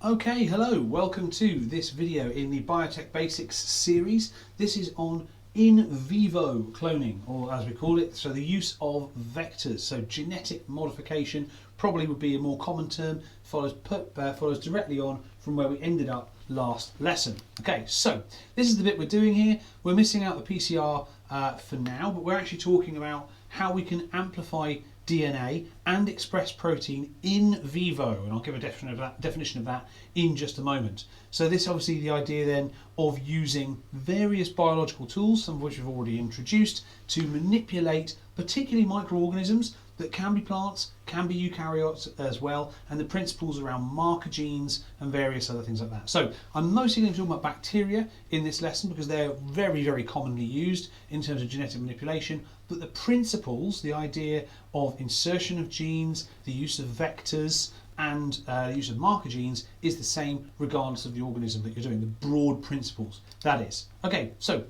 Okay, hello, welcome to this video in the Biotech Basics series. This is on in vivo cloning, or as we call it, so the use of vectors. So genetic modification probably would be a more common term, follows directly on from where we ended up last lesson. Okay, so this is the bit we're doing here. We're missing out the PCR for now, but we're actually talking about how we can amplify DNA and express protein in vivo, and I'll give a definition of that in just a moment. So this obviously the idea then of using various biological tools, some of which we've already introduced, to manipulate particularly microorganisms that can be plants, can be eukaryotes as well, and the principles around marker genes and various other things like that. So I'm mostly going to talk about bacteria in this lesson because they're very, very commonly used in terms of genetic manipulation, but the principles, the idea of insertion of genes, the use of vectors, and the use of marker genes is the same regardless of the organism that you're doing, the broad principles, that is. Okay, so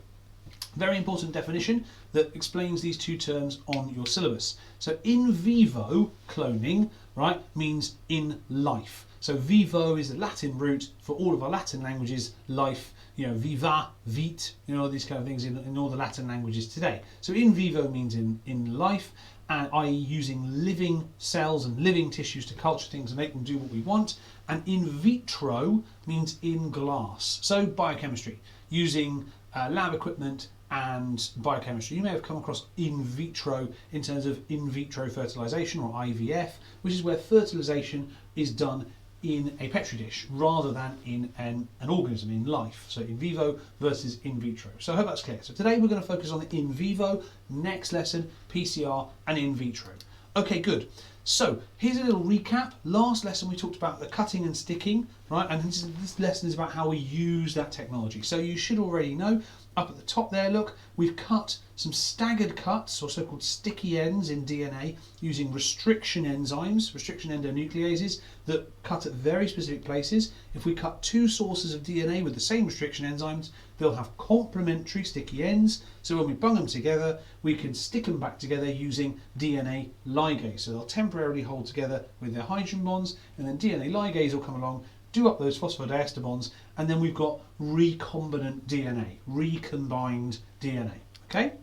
very important definition that explains these two terms on your syllabus. So in vivo cloning, right, means in life. So vivo is the Latin root for all of our Latin languages, life, you know, viva, vit, you know, these kind of things in all the Latin languages today. So in vivo means in life, i.e. using living cells and living tissues to culture things and make them do what we want. And in vitro means in glass. So biochemistry, using lab equipment and biochemistry. You may have come across in vitro in terms of in vitro fertilization, or IVF, which is where fertilization is done in a petri dish rather than in an organism, in life. So in vivo versus in vitro. So I hope that's clear. So today we're going to focus on the in vivo, next lesson PCR and in vitro. Okay, good. So here's a little recap. Last lesson we talked about the cutting and sticking, right? And this lesson is about how we use that technology. So you should already know, up at the top there, look, we've cut some staggered cuts, or so-called sticky ends in DNA, using restriction enzymes, restriction endonucleases, that cut at very specific places. If we cut two sources of DNA with the same restriction enzymes, they'll have complementary sticky ends. So when we bung them together, we can stick them back together using DNA ligase. So they'll temporarily hold together with their hydrogen bonds, and then DNA ligase will come along, do up those phosphodiester bonds, and then we've got recombinant DNA, recombined DNA. Okay?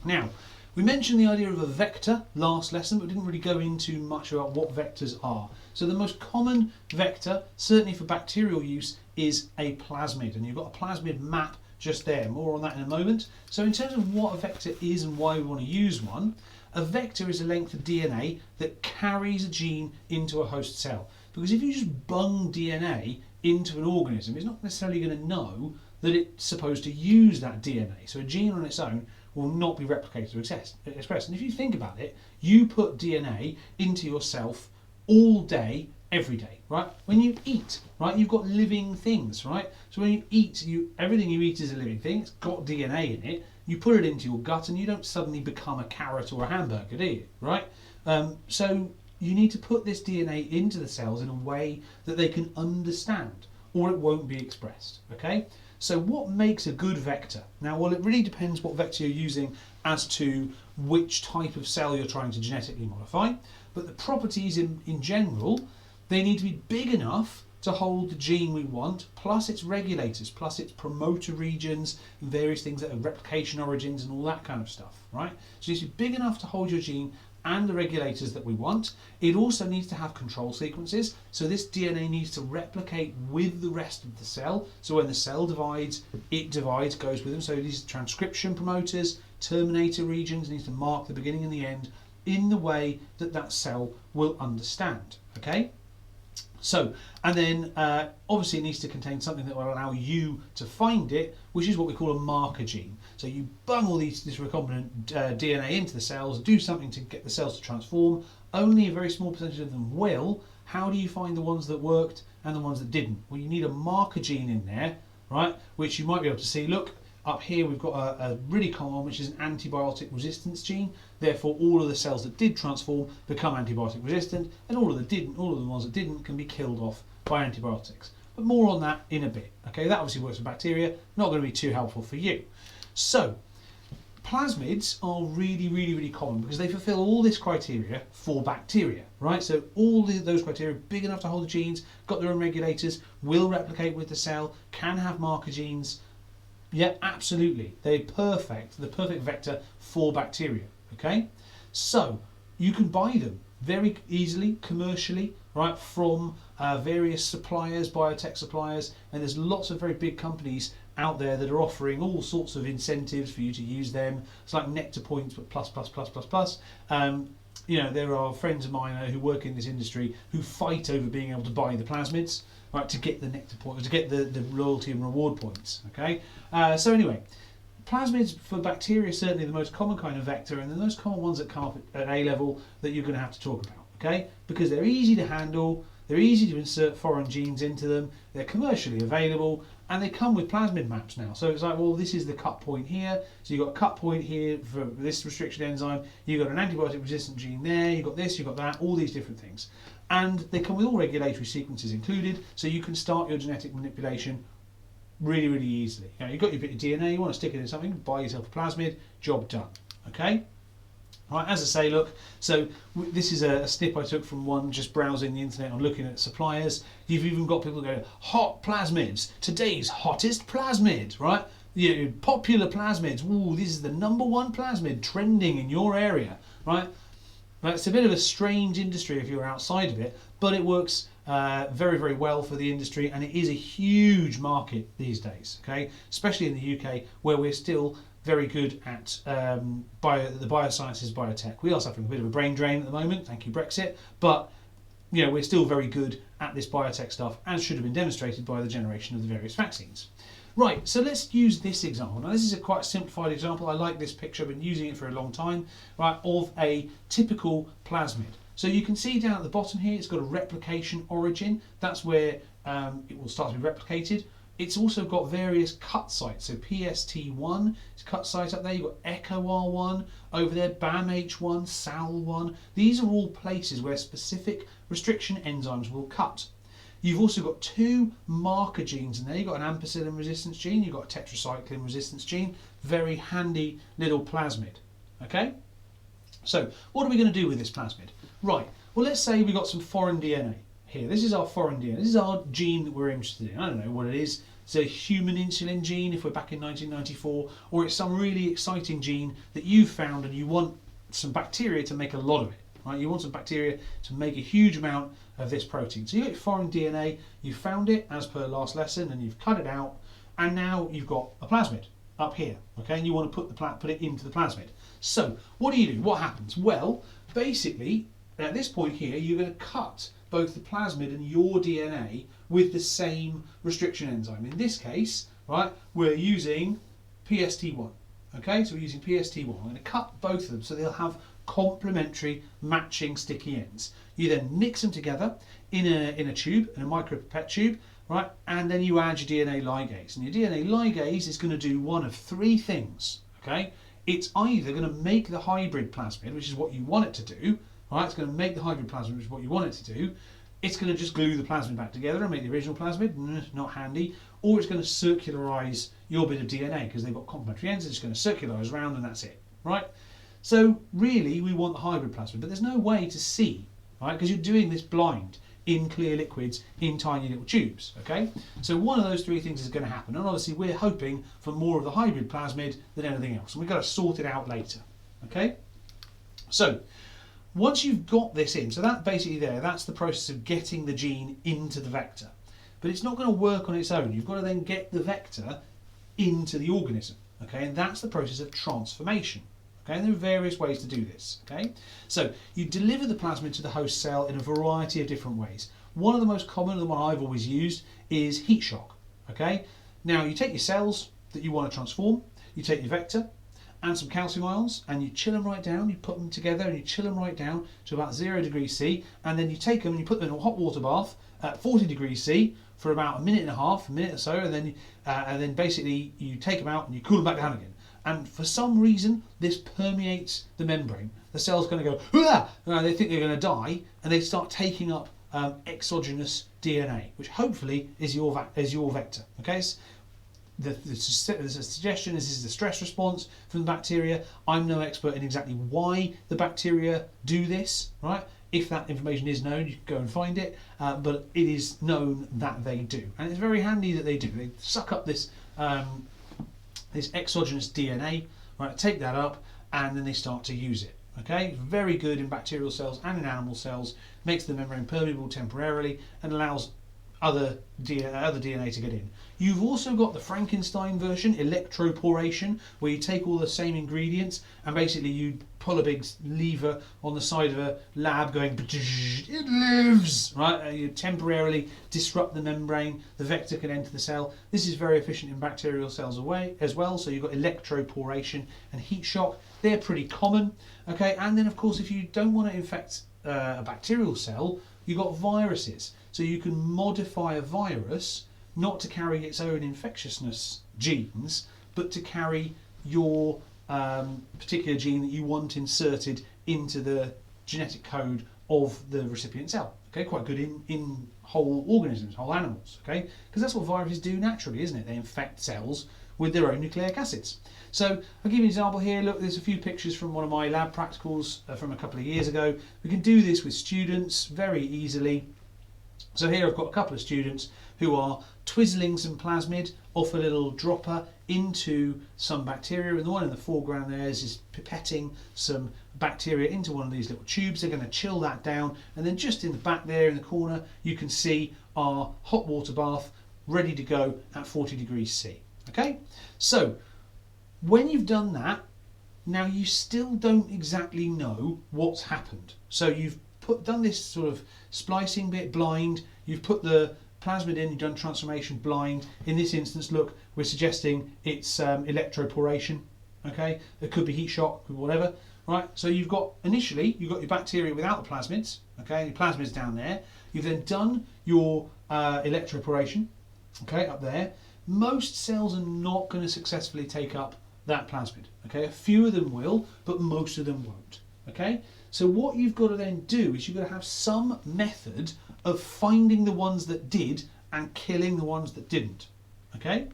Now, we mentioned the idea of a vector last lesson, but didn't really go into much about what vectors are. So the most common vector, certainly for bacterial use, is a plasmid, and you've got a plasmid map just there. More on that in a moment. So in terms of what a vector is and why we want to use one, a vector is a length of DNA that carries a gene into a host cell. Because if you just bung DNA into an organism, it's not necessarily going to know that it's supposed to use that DNA. So a gene on its own will not be replicated or expressed. And if you think about it, you put DNA into yourself all day, every day, right? When you eat, right, you've got living things, right? So when you eat, everything you eat is a living thing. It's got DNA in it. You put it into your gut, and you don't suddenly become a carrot or a hamburger, do you? Right? So you need to put this DNA into the cells in a way that they can understand, or it won't be expressed. Okay? So what makes a good vector? Now, well, it really depends what vector you're using as to which type of cell you're trying to genetically modify. But the properties in general, they need to be big enough to hold the gene we want, plus its regulators, plus its promoter regions, and various things that are replication origins and all that kind of stuff, right? So it needs to be big enough to hold your gene and the regulators that we want. It also needs to have control sequences, so this DNA needs to replicate with the rest of the cell. So when the cell divides, it divides, goes with them. So these transcription promoters, terminator regions, needs to mark the beginning and the end in the way that that cell will understand, okay? So, and then obviously it needs to contain something that will allow you to find it, which is what we call a marker gene. So you bung all this recombinant DNA into the cells, do something to get the cells to transform. Only a very small percentage of them will. How do you find the ones that worked and the ones that didn't? Well, you need a marker gene in there, right? Which you might be able to see. Look, up here we've got a really common one, which is an antibiotic resistance gene. Therefore, all of the cells that did transform become antibiotic resistant, and all of the ones that didn't can be killed off by antibiotics. But more on that in a bit. Okay, that obviously works for bacteria, not going to be too helpful for you. So, Plasmids are really common because they fulfill all this criteria for bacteria, right? So all those criteria, big enough to hold the genes, got their own regulators, will replicate with the cell, can have marker genes. Yeah, absolutely. They're perfect, the perfect vector for bacteria, okay? So you can buy them very easily, commercially, right, from various suppliers, biotech suppliers, and there's lots of very big companies out there that are offering all sorts of incentives for you to use them. It's like nectar points, but plus. You know, there are friends of mine who work in this industry who fight over being able to buy the plasmids, right, to get the nectar points, to get the loyalty and reward points. Okay, so anyway, plasmids for bacteria are certainly the most common kind of vector, and the most common ones that come up at A level that you're going to have to talk about. Okay, because they're easy to handle, they're easy to insert foreign genes into them, they're commercially available, and they come with plasmid maps now. So it's like, well, this is the cut point here, so you've got a cut point here for this restriction enzyme, you've got an antibiotic resistant gene there, you've got this, you've got that, all these different things. And they come with all regulatory sequences included, so you can start your genetic manipulation really easily. You know, you've got your bit of DNA, you want to stick it in something, buy yourself a plasmid, job done. Okay? Right, as I say, look, so this is a snip I took from one just browsing the internet and looking at suppliers. You've even got people going, hot plasmids, today's hottest plasmid, right? You know, popular plasmids, ooh, this is the #1 plasmid trending in your area, right? Now, it's a bit of a strange industry if you're outside of it, but it works very well for the industry, and it is a huge market these days, okay? Especially in the UK, where we're still very good at the biosciences, biotech. We are suffering a bit of a brain drain at the moment, thank you Brexit, but you know, we're still very good at this biotech stuff, as should have been demonstrated by the generation of the various vaccines. Right, so let's use this example. Now this is a quite simplified example. I like this picture, I've been using it for a long time, right, of a typical plasmid. So you can see down at the bottom here, it's got a replication origin. That's where it will start to be replicated. It's also got various cut sites. So PST1 is cut site up there. You've got Echo R1 over there, BAMH1, SAL1. These are all places where specific restriction enzymes will cut. You've also got 2 marker genes in there. You've got an ampicillin resistance gene, you've got a tetracycline resistance gene. Very handy little plasmid. Okay? So what are we going to do with this plasmid? Right, well, let's say we've got some foreign DNA here. This is our foreign DNA. This is our gene that we're interested in. I don't know what it is. It's a human insulin gene if we're back in 1994, or it's some really exciting gene that you've found and you want some bacteria to make a lot of it. Right? You want some bacteria to make a huge amount of this protein. So you got your foreign DNA, you found it as per last lesson, and you've cut it out, and now you've got a plasmid up here. Okay, and you want to put it into the plasmid. So what do? What happens? Well, basically, at this point here, you're going to cut both the plasmid and your DNA with the same restriction enzyme. In this case, right, we're using PST1. Okay, so we're using PST1. We're going to cut both of them so they'll have complementary matching sticky ends. You then mix them together in a tube, in a micropipette tube, right, and then you add your DNA ligase. And your DNA ligase is going to do one of 3 things. Okay, it's either going to make the hybrid plasmid, which is what you want it to do. Right, it's going to make the hybrid plasmid, which is what you want it to do. It's going to just glue the plasmid back together and make the original plasmid, not handy. Or it's going to circularise your bit of DNA because they've got complementary ends. It's going to circularise around and that's it. Right. So really, we want the hybrid plasmid, but there's no way to see, right? Because you're doing this blind in clear liquids in tiny little tubes. Okay. So one of those 3 things is going to happen, and obviously we're hoping for more of the hybrid plasmid than anything else, and we've got to sort it out later. Okay. So once you've got this in, so that basically that's the process of getting the gene into the vector. But it's not going to work on its own. You've got to then get the vector into the organism. Okay, and that's the process of transformation. Okay, and there are various ways to do this. Okay, so you deliver the plasmid to the host cell in a variety of different ways. One of the most common, the one I've always used, is heat shock. Okay, now you take your cells that you want to transform, you take your vector, and some calcium ions, and you chill them right down, you put them together and you chill them right down to about 0 degrees C, and then you take them and you put them in a hot water bath at 40 degrees C for about a minute or so, and then basically you take them out and you cool them back down again. And for some reason, this permeates the membrane. The cell's going to go, "Hurrah!" They think they're going to die, and they start taking up exogenous DNA, which hopefully is your vector. Okay, the suggestion is this is the stress response from the bacteria. I'm no expert in exactly why the bacteria do this, right? If that information is known, you can go and find it, but it is known that they do. And it's very handy that they do. They suck up this, this exogenous DNA, right? Take that up, and then they start to use it. Okay, very good in bacterial cells and in animal cells, makes the membrane permeable temporarily and allows other DNA to get in. You've also got the Frankenstein version, electroporation, where you take all the same ingredients and basically you pull a big lever on the side of a lab going, it lives, right? You temporarily disrupt the membrane, the vector can enter the cell. This is very efficient in bacterial cells as well, so you've got electroporation and heat shock. They're pretty common, okay? And then of course, if you don't want to infect a bacterial cell, you've got viruses. So you can modify a virus not to carry its own infectiousness genes, but to carry your particular gene that you want inserted into the genetic code of the recipient cell. Okay, quite good in whole organisms, whole animals, okay? Because that's what viruses do naturally, isn't it? They infect cells with their own nucleic acids. So I'll give you an example here. Look, there's a few pictures from one of my lab practicals from a couple of years ago. We can do this with students very easily. So here I've got a couple of students who are twizzling some plasmid off a little dropper into some bacteria, and the one in the foreground there is pipetting some bacteria into one of these little tubes. They're going to chill that down, and then just in the back there in the corner you can see our hot water bath ready to go at 40 degrees C. Okay, so when you've done that, now you still don't exactly know what's happened. So you've done this sort of splicing bit blind, you've put the plasmid in, you've done transformation blind. In this instance, look, we're suggesting it's electroporation, okay? It could be heat shock, whatever, right? So you've got, initially, you've got your bacteria without the plasmids, okay? Your plasmids down there. You've then done your electroporation, okay, up there. Most cells are not going to successfully take up that plasmid, okay? A few of them will, but most of them won't, okay? So what you've got to then do is you've got to have some method of finding the ones that did and killing the ones that didn't, okay?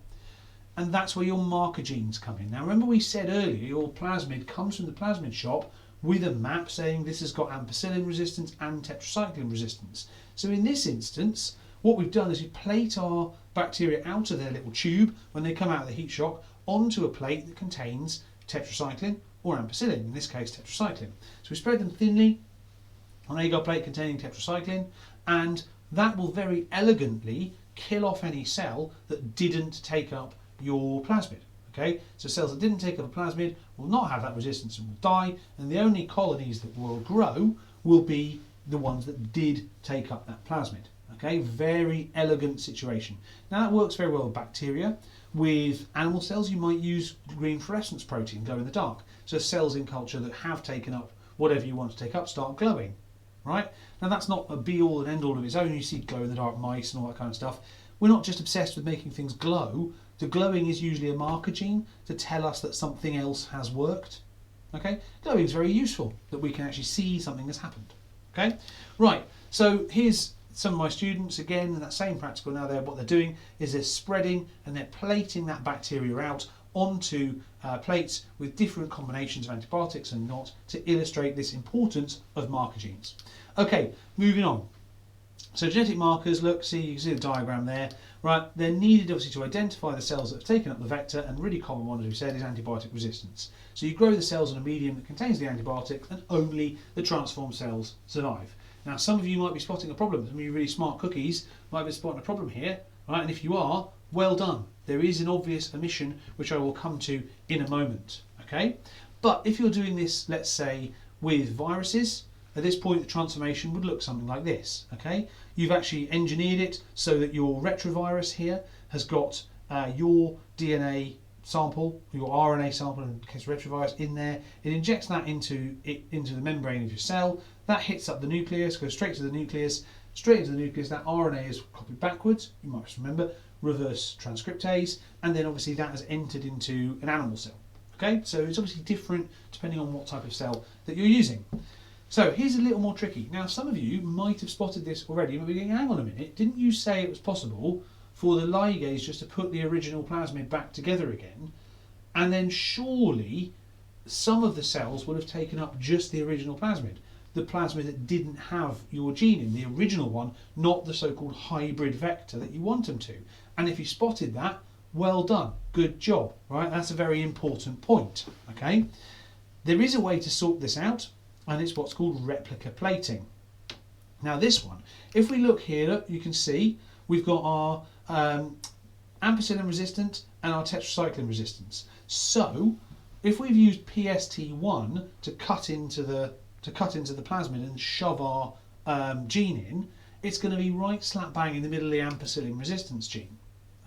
And that's where your marker genes come in. Now remember we said earlier your plasmid comes from the plasmid shop with a map saying this has got ampicillin resistance and tetracycline resistance. So in this instance, what we've done is we plate our bacteria out of their little tube when they come out of the heat shock onto a plate that contains tetracycline or ampicillin, in this case tetracycline. So we spread them thinly on an agar plate containing tetracycline, and that will very elegantly kill off any cell that didn't take up your plasmid. Okay, so cells that didn't take up a plasmid will not have that resistance and will die, and the only colonies that will grow will be the ones that did take up that plasmid. Okay, very elegant situation. Now that works very well with bacteria. With animal cells, you might use green fluorescence protein, glow in the dark. So cells in culture that have taken up whatever you want to take up start glowing, right? Now that's not a be all and end all of its own. You see glow in the dark mice and all that kind of stuff. We're not just obsessed with making things glow. The glowing is usually a marker gene to tell us that something else has worked. Okay, glowing is very useful, that we can actually see something has happened. Okay, right, so here's some of my students again in that same practical. Now what they're doing is they're spreading and they're plating that bacteria out onto plates with different combinations of antibiotics and not, to illustrate this importance of marker genes. Okay, moving on. So genetic markers, look, see, you can see the diagram there, right? They're needed obviously to identify the cells that have taken up the vector, and really common one, as we said, is antibiotic resistance. So you grow the cells in a medium that contains the antibiotics, and only the transformed cells survive. Now some of you might be spotting a problem. Some of you really smart cookies might be spotting a problem here, right? And if you are, well done. There is an obvious omission which I will come to in a moment, okay? But if you're doing this, let's say, with viruses, at this point the transformation would look something like this, okay? You've actually engineered it so that your retrovirus here has got your DNA sample, your RNA sample in case of retrovirus in there. It injects that into the membrane of your cell. That hits up the nucleus, goes straight to the nucleus. Straight into the nucleus, that RNA is copied backwards. You might just remember reverse transcriptase, and then obviously that has entered into an animal cell. Okay, so it's obviously different depending on what type of cell that you're using. So here's a little more tricky. Now some of you might have spotted this already, but we're going, hang on a minute, didn't you say it was possible for the ligase just to put the original plasmid back together again, and then surely some of the cells would have taken up just the original plasmid, the plasmid that didn't have your gene in, the original one, not the so-called hybrid vector that you want them to. And if you spotted that, well done, good job, right? That's a very important point, okay? There is a way to sort this out, and it's what's called replica plating. Now this one, if we look here, look, you can see we've got our ampicillin resistant and our tetracycline resistance. So if we've used PST1 to cut into the plasmid and shove our gene in, it's going to be right slap bang in the middle of the ampicillin resistance gene.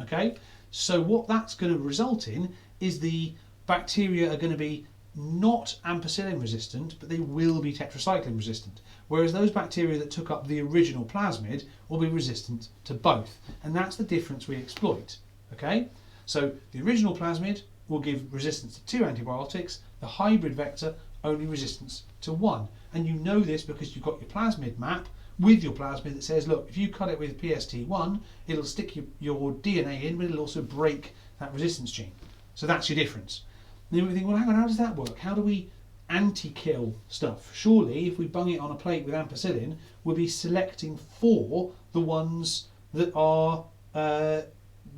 Okay, so what that's going to result in is the bacteria are going to be not ampicillin resistant, but they will be tetracycline resistant, whereas those bacteria that took up the original plasmid will be resistant to both, and that's the difference we exploit. Okay, so the original plasmid will give resistance to 2 antibiotics, the hybrid vector only resistance to 1, and you know this because you've got your plasmid map with your plasmid that says, look, if you cut it with PST1, it'll stick your DNA in, but it'll also break that resistance gene. So that's your difference. And then we think, well, hang on, how does that work? How do we anti-kill stuff? Surely, if we bung it on a plate with ampicillin, we'll be selecting for the ones that are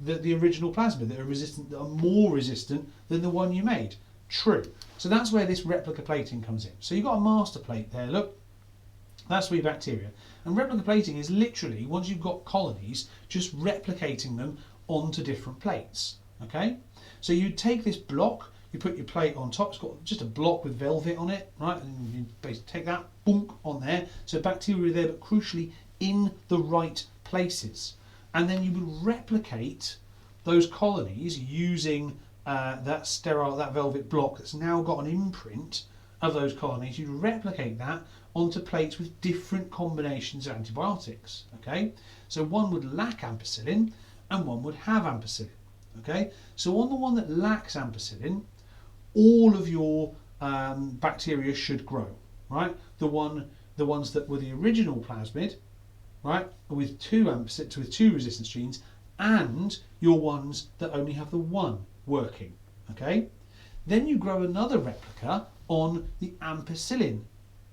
the original plasmid, that are resistant, that are more resistant than the one you made. True. So that's where this replica plating comes in. So you've got a master plate there, look. That's where bacteria. And replica plating is literally, once you've got colonies, just replicating them onto different plates. Okay? So you take this block, you put your plate on top, it's got just a block with velvet on it, right? And you basically take that, boom, on there. So bacteria are there, but crucially in the right places. And then you would replicate those colonies using that velvet block that's now got an imprint of those colonies. You'd replicate that onto plates with different combinations of antibiotics. Okay, so one would lack ampicillin and one would have ampicillin. Okay, so on the one that lacks ampicillin, all of your bacteria should grow, right? The ones that were the original plasmid, right, with two resistance genes, and your ones that only have the one working. Okay, then you grow another replica on the ampicillin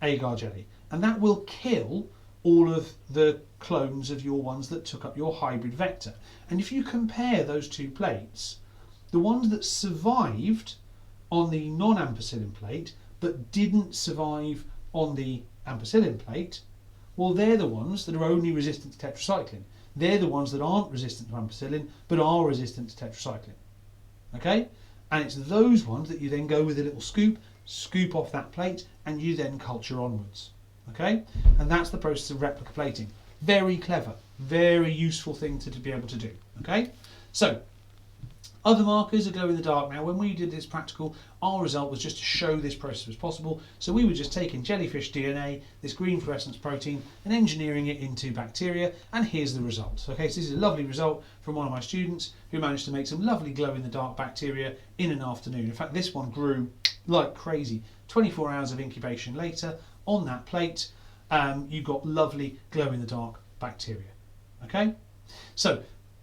agar jelly, and that will kill all of the clones of your ones that took up your hybrid vector. And if you compare those two plates, the ones that survived on the non-ampicillin plate but didn't survive on the ampicillin plate, well, they're the ones that are only resistant to tetracycline. They're the ones that aren't resistant to ampicillin but are resistant to tetracycline. Okay? And it's those ones that you then go with a little scoop off that plate, and you then culture onwards. Okay? And that's the process of replica plating. Very clever, very useful thing to be able to do. Okay? So, other markers are glow in the dark. Now, when we did this practical, our result was just to show this process was possible. So we were just taking jellyfish DNA, this green fluorescence protein, and engineering it into bacteria, and here's the result. Okay, so this is a lovely result from one of my students who managed to make some lovely glow in the dark bacteria in an afternoon. In fact, this one grew like crazy. 24 hours of incubation later, on that plate, you got lovely glow in the dark bacteria. Okay, so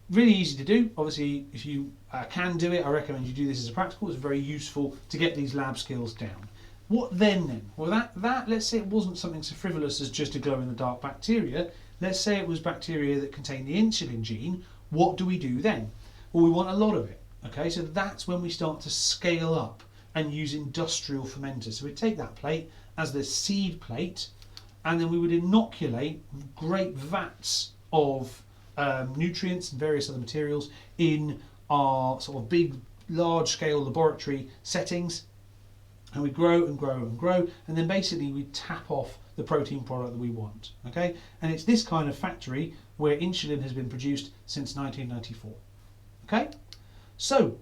really easy to do. Obviously, if you can do it, I recommend you do this as a practical. It's very useful to get these lab skills down. What then? Well, that let's say it wasn't something so frivolous as just a glow in the dark bacteria. Let's say it was bacteria that contain the insulin gene. What do we do then? Well, we want a lot of it. Okay, so that's when we start to scale up and use industrial fermenters. So we take that plate as the seed plate, and then we would inoculate great vats of nutrients and various other materials in our sort of big, large-scale laboratory settings, and we grow and grow and grow, and then basically we tap off the protein product that we want. Okay, and it's this kind of factory where insulin has been produced since 1994. Okay, so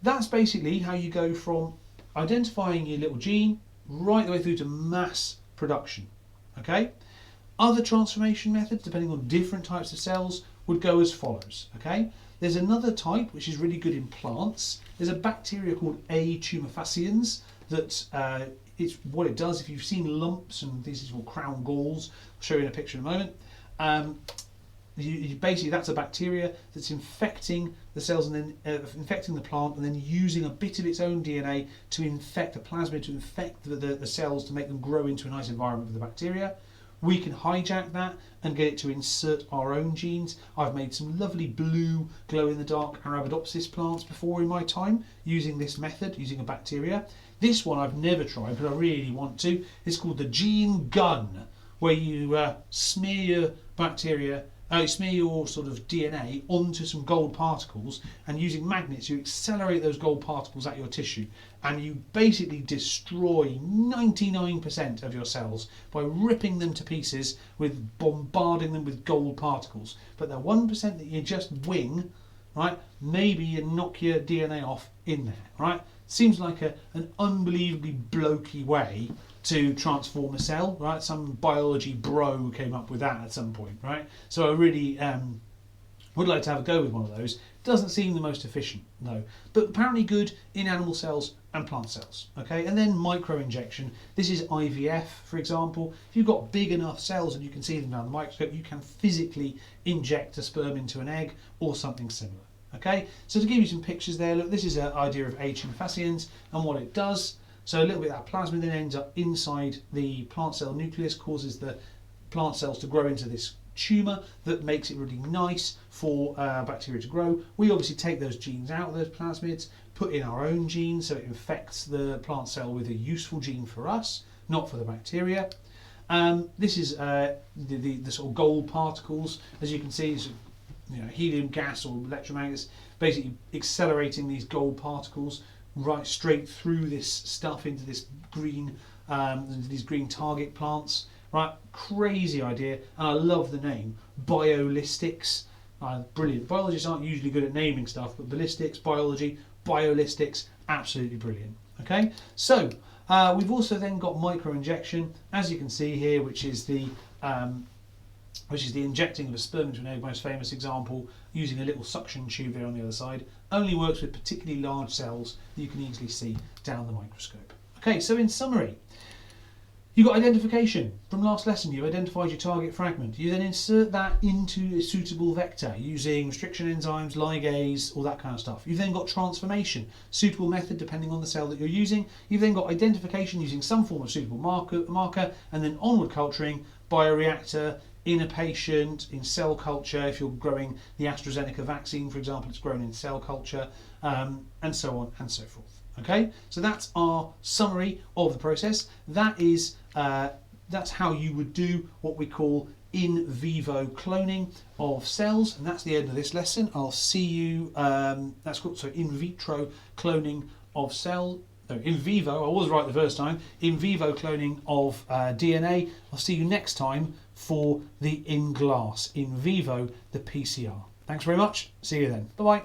that's basically how you go from identifying your little gene right the way through to mass production. Okay. Other transformation methods, depending on different types of cells, would go as follows. Okay, there's another type which is really good in plants. There's a bacteria called A. tumefaciens that it's what it does. If you've seen lumps, and these are called crown galls, I'll show you in a picture in a moment. basically that's a bacteria that's infecting the cells and then infecting the plant, and then using a bit of its own DNA to infect a plasmid, to infect the cells, to make them grow into a nice environment for the bacteria. We can hijack that and get it to insert our own genes. I've made some lovely blue glow-in-the-dark Arabidopsis plants before in my time using this method, using a bacteria. This one I've never tried, but I really want to. It's called the gene gun, where you smear your bacteria, smear your sort of DNA onto some gold particles, and using magnets you accelerate those gold particles at your tissue, and you basically destroy 99% of your cells by ripping them to pieces, with bombarding them with gold particles. But the 1% that you just wing, right, maybe you knock your DNA off in there, right? Seems like an unbelievably blokey way to transform a cell, right? Some biology bro came up with that at some point, right? So I really would like to have a go with one of those. Doesn't seem the most efficient, no, but apparently good in animal cells and plant cells, okay? And then micro-injection. This is IVF, for example. If you've got big enough cells and you can see them down the microscope, you can physically inject a sperm into an egg or something similar. Okay, so to give you some pictures there, look, this is an idea of H. fasciens and what it does. So a little bit of that plasmid then ends up inside the plant cell nucleus, causes the plant cells to grow into this tumour that makes it really nice for bacteria to grow. We obviously take those genes out of those plasmids, put in our own genes, so it infects the plant cell with a useful gene for us, not for the bacteria. This is the sort of gold particles, as you can see. Helium gas or electromagnets, basically accelerating these gold particles right straight through this stuff into this green, into these green target plants. Right, crazy idea, and I love the name biolistics. Brilliant. Biologists aren't usually good at naming stuff, but ballistics, biology, biolistics, absolutely brilliant. Okay, so we've also then got micro-injection, as you can see here, which is the injecting of a sperm into an egg, most famous example, using a little suction tube there on the other side. Only works with particularly large cells that you can easily see down the microscope. Okay, so in summary, you've got identification. From last lesson, you've identified your target fragment. You then insert that into a suitable vector using restriction enzymes, ligase, all that kind of stuff. You've then got transformation, suitable method depending on the cell that you're using. You've then got identification using some form of suitable marker, and then onward culturing, bioreactor, in a patient, in cell culture. If you're growing the AstraZeneca vaccine, for example, it's grown in cell culture, and so on and so forth. Okay, so that's our summary of the process. That is that's how you would do what we call in vivo cloning of cells, and that's the end of this lesson. I'll see you. That's called in vitro cloning of cells. No, in vivo. I was right the first time. In vivo cloning of DNA. I'll see you next time for the in glass, in vivo, the PCR. Thanks very much. See you then. Bye bye.